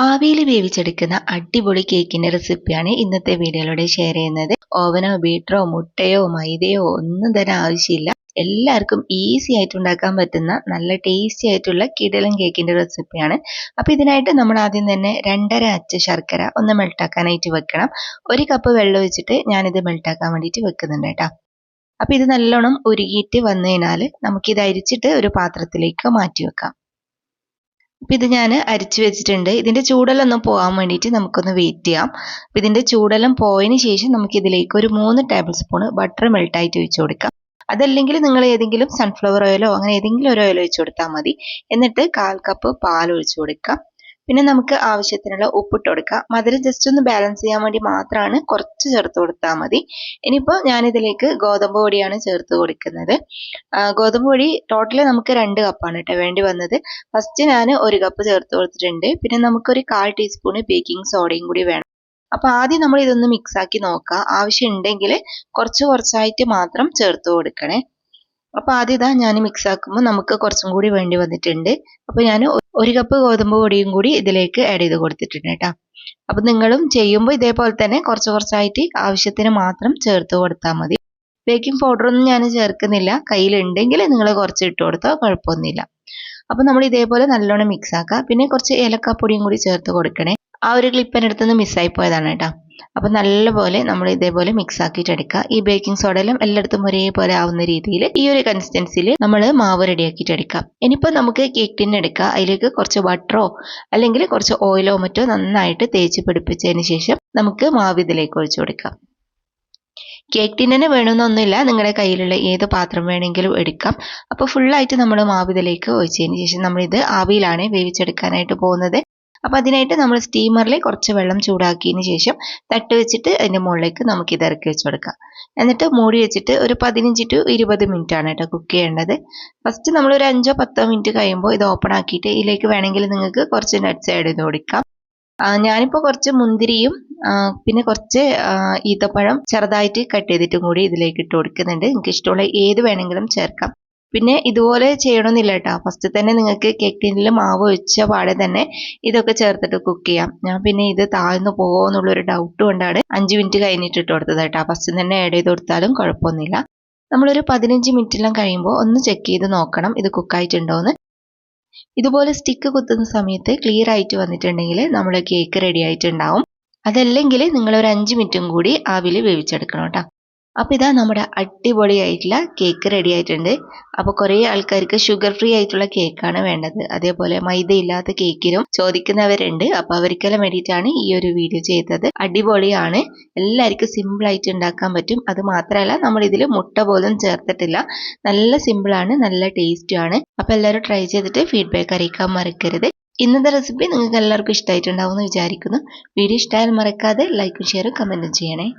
ആവിയിൽ വേവിച്ചെടുക്കുന്ന അടിപൊളി കേക്കിന്റെ റെസിപ്പിയാണ് ഇന്നത്തെ വീഡിയോയിലൂടെ ഷെയർ ചെയ്യുന്നത്. ഓവനോ ബീറ്ററോ മുട്ടയോ മൈദയോ ഒന്നും തന്നെ ആവശ്യമില്ല. എല്ലാവർക്കും ഈസി ആയിട്ട് ഉണ്ടാക്കാൻ പറ്റുന്ന നല്ല ടേസ്റ്റി ആയിട്ടുള്ള കിടിലൻ കേക്കിന്റെ റെസിപ്പിയാണ്. അപ്പൊ ഇതിനായിട്ട് നമ്മൾ ആദ്യം തന്നെ 2.5 അച്ച് ശർക്കര ഒന്ന് മെൽട്ടാക്കാനായിട്ട് വെക്കണം. 1 കപ്പ് വെള്ളം ഒഴിച്ചിട്ട് ഞാനിത് മെൽട്ടാക്കാൻ വേണ്ടിയിട്ട് വെക്കുന്നുണ്ട് കേട്ടോ. അപ്പൊ ഇത് നല്ലോണം ഉരുകിയിട്ട് വന്നു കഴിഞ്ഞാൽ നമുക്കിത് അരിച്ചിട്ട് ഒരു പാത്രത്തിലേക്ക് മാറ്റി വെക്കാം. അപ്പൊ ഇത് ഞാൻ അരിച്ചു വെച്ചിട്ടുണ്ട്. ഇതിന്റെ ചൂടെല്ലാം ഒന്ന് പോകാൻ വേണ്ടിയിട്ട് നമുക്കൊന്ന് വെയിറ്റ് ചെയ്യാം. അപ്പൊ ഇതിന്റെ ചൂടെല്ലാം പോയതിന് ശേഷം നമുക്ക് ഇതിലേക്ക് ഒരു 3 ടേബിൾ സ്പൂൺ ബട്ടർ മെൽട്ടായിട്ട് ഒഴിച്ചു കൊടുക്കാം. അതല്ലെങ്കിൽ നിങ്ങൾ ഏതെങ്കിലും സൺഫ്ലവർ ഓയിലോ അങ്ങനെ ഏതെങ്കിലും ഒരു ഓയിൽ ഒഴിച്ചു കൊടുത്താൽ മതി. എന്നിട്ട് 1/4 കപ്പ് പാൽ ഒഴിച്ചു കൊടുക്കാം. പിന്നെ നമുക്ക് ആവശ്യത്തിനുള്ള ഉപ്പിട്ട് കൊടുക്കാം. മധുരം ജസ്റ്റ് ഒന്ന് ബാലൻസ് ചെയ്യാൻ വേണ്ടി മാത്രമാണ് കുറച്ച് ചേർത്ത് കൊടുത്താൽ മതി. ഇനിയിപ്പോൾ ഞാനിതിലേക്ക് ഗോതമ്പ് പൊടിയാണ് ചേർത്ത് കൊടുക്കുന്നത്. ഗോതമ്പ് പൊടി ടോട്ടൽ നമുക്ക് 2 കപ്പാണ് കേട്ടോ വേണ്ടി വന്നത്. ഫസ്റ്റ് ഞാൻ 1 കപ്പ് ചേർത്ത് കൊടുത്തിട്ടുണ്ട്. പിന്നെ നമുക്കൊരു 1/4 ടീസ്പൂൺ ബേക്കിംഗ് സോഡയും കൂടി വേണം. അപ്പൊ ആദ്യം നമ്മൾ ഇതൊന്ന് മിക്സ് ആക്കി നോക്കാം. ആവശ്യം ഉണ്ടെങ്കിൽ കുറച്ചായിട്ട് മാത്രം ചേർത്ത് കൊടുക്കണേ. അപ്പൊ ആദ്യം ഇതാ ഞാൻ മിക്സ് ആക്കുമ്പോൾ നമുക്ക് കുറച്ചും കൂടി വേണ്ടി വന്നിട്ടുണ്ട്. അപ്പൊ ഞാൻ 1 കപ്പ് ഗോതമ്പ് പൊടിയും കൂടി ഇതിലേക്ക് ആഡ് ചെയ്ത് കൊടുത്തിട്ടുണ്ട് കേട്ടോ. അപ്പൊ നിങ്ങളും ചെയ്യുമ്പോൾ ഇതേപോലെ തന്നെ കുറച്ചായിട്ട് ആവശ്യത്തിന് മാത്രം ചേർത്ത് കൊടുത്താൽ മതി. ബേക്കിംഗ് പൗഡർ ഒന്നും ഞാൻ ചേർക്കുന്നില്ല. കയ്യിലുണ്ടെങ്കിൽ നിങ്ങൾ കുറച്ച് ഇട്ട് കൊടുത്താൽ കുഴപ്പമൊന്നുമില്ല. അപ്പൊ നമ്മൾ ഇതേപോലെ നല്ലോണം മിക്സ് ആക്കുക. പിന്നെ കുറച്ച് ഏലക്കാപ്പൊടിയും കൂടി ചേർത്ത് കൊടുക്കണേ. ആ ഒരു ക്ലിപ്പ് എൻ്റെ അടുത്തുനിന്ന് മിസ്സായി പോയതാണ് കേട്ടോ. അപ്പൊ നല്ലപോലെ നമ്മൾ ഇതേപോലെ മിക്സ് ആക്കിയിട്ട് എടുക്കുക. ഈ ബേക്കിംഗ് സോഡയെല്ലാം എല്ലായിടത്തും ഒരേപോലെ ആവുന്ന രീതിയിൽ ഈ ഒരു കൺസിസ്റ്റൻസിയിൽ നമ്മൾ മാവ് റെഡിയാക്കിയിട്ട് എടുക്കാം. ഇനിയിപ്പോൾ നമുക്ക് കേക്ക് ടിൻ എടുക്കുക. അതിലേക്ക് കുറച്ച് ബട്ടറോ അല്ലെങ്കിൽ കുറച്ച് ഓയിലോ മറ്റോ നന്നായിട്ട് തേച്ച് പിടിപ്പിച്ചതിന് ശേഷം നമുക്ക് മാവ് ഇതിലേക്ക് ഒഴിച്ചു കൊടുക്കാം. കേക്ക് ടിന്നെ വേണമെന്നൊന്നുമില്ല, നിങ്ങളുടെ കയ്യിലുള്ള ഏത് പാത്രം വേണമെങ്കിലും എടുക്കാം. അപ്പോൾ ഫുള്ളായിട്ട് നമ്മൾ മാവ് ഇതിലേക്ക് ഒഴിച്ചതിന് ശേഷം നമ്മളിത് ആവിയിലാണ് വേവിച്ചെടുക്കാനായിട്ട് പോകുന്നത്. അപ്പൊ അതിനായിട്ട് നമ്മൾ സ്റ്റീമറിൽ കുറച്ച് വെള്ളം ചൂടാക്കിയതിന് ശേഷം തട്ട് വെച്ചിട്ട് അതിന്റെ മുകളിലേക്ക് നമുക്ക് ഇത് ഇറക്കി വെച്ച് കൊടുക്കാം. എന്നിട്ട് മൂടി വെച്ചിട്ട് ഒരു 15 to 20 മിനിറ്റ് ആണ് കേട്ടോ കുക്ക് ചെയ്യേണ്ടത്. ഫസ്റ്റ് നമ്മൾ ഒരു 5-10 മിനിറ്റ് കഴിയുമ്പോൾ ഇത് ഓപ്പൺ ആക്കിയിട്ട് ഇതിലേക്ക് വേണമെങ്കിൽ നിങ്ങൾക്ക് കുറച്ച് നട്ട്സ് ആഡ് ചെയ്ത് കൊടുക്കാം. ഞാനിപ്പോൾ കുറച്ച് മുന്തിരിയും പിന്നെ കുറച്ച് ഈത്തപ്പഴം ചെറുതായിട്ട് കട്ട് ചെയ്തിട്ടും കൂടി ഇതിലേക്ക് ഇട്ട് കൊടുക്കുന്നുണ്ട്. നിങ്ങൾക്ക് ഇഷ്ടമുള്ള ഏത് വേണമെങ്കിലും ചേർക്കാം. പിന്നെ ഇതുപോലെ ചെയ്യണമെന്നില്ല കേട്ടോ. ഫസ്റ്റ് തന്നെ നിങ്ങൾക്ക് കേക്ക് ടിന്നിൽ മാവ് ഒഴിച്ച പാടെ തന്നെ ഇതൊക്കെ ചേർത്തിട്ട് കുക്ക് ചെയ്യാം. ഞാൻ പിന്നെ ഇത് താഴ്ന്നു പോകുമോ എന്നുള്ളൊരു ഡൗട്ട് കൊണ്ടാണ് 5 മിനിറ്റ് കഴിഞ്ഞിട്ട് ഇട്ട് കൊടുത്തത് കേട്ടോ. ഫസ്റ്റ് തന്നെ ആഡ് ചെയ്ത് കൊടുത്താലും കുഴപ്പമൊന്നുമില്ല. നമ്മളൊരു 15 മിനിറ്റെല്ലാം കഴിയുമ്പോൾ ഒന്ന് ചെക്ക് ചെയ്ത് നോക്കണം ഇത് കുക്കായിട്ടുണ്ടോയെന്ന്. ഇതുപോലെ സ്റ്റിക്ക് കുത്തുന്ന സമയത്ത് ക്ലിയർ ആയിട്ട് വന്നിട്ടുണ്ടെങ്കിൽ നമ്മുടെ കേക്ക് റെഡി ആയിട്ടുണ്ടാവും. അതല്ലെങ്കിൽ നിങ്ങൾ ഒരു 5 മിനിറ്റും കൂടി ആവിയിൽ വേവിച്ചെടുക്കണം കേട്ടോ. അപ്പൊ ഇതാ നമ്മുടെ അടിപൊളിയായിട്ടുള്ള കേക്ക് റെഡി ആയിട്ടുണ്ട്. അപ്പൊ കുറേ ആൾക്കാർക്ക് ഷുഗർ ഫ്രീ ആയിട്ടുള്ള കേക്കാണ് വേണ്ടത്. അതേപോലെ മൈദ ഇല്ലാത്ത കേക്കിനും ചോദിക്കുന്നവരുണ്ട്. അപ്പൊ അവർക്കെല്ലാം വേണ്ടിയിട്ടാണ് ഈ ഒരു വീഡിയോ ചെയ്തത്. അടിപൊളിയാണ്, എല്ലാവർക്കും സിമ്പിൾ ആയിട്ട് ഉണ്ടാക്കാൻ പറ്റും. അത് മാത്രമല്ല നമ്മൾ ഇതിൽ മുട്ട പോലും ചേർത്തിട്ടില്ല. നല്ല സിമ്പിളാണ്, നല്ല ടേസ്റ്റും ആണ്. അപ്പൊ എല്ലാവരും ട്രൈ ചെയ്തിട്ട് ഫീഡ്ബാക്ക് അറിയിക്കാൻ മറക്കരുത്. ഇന്നത്തെ റെസിപ്പി നിങ്ങൾക്ക് എല്ലാവർക്കും ഇഷ്ടമായിട്ടുണ്ടാവും എന്ന് വിചാരിക്കുന്നു. വീഡിയോ ഇഷ്ടമായാൽ മറക്കാതെ ലൈക്കും ഷെയറും കമന്റും ചെയ്യണേ.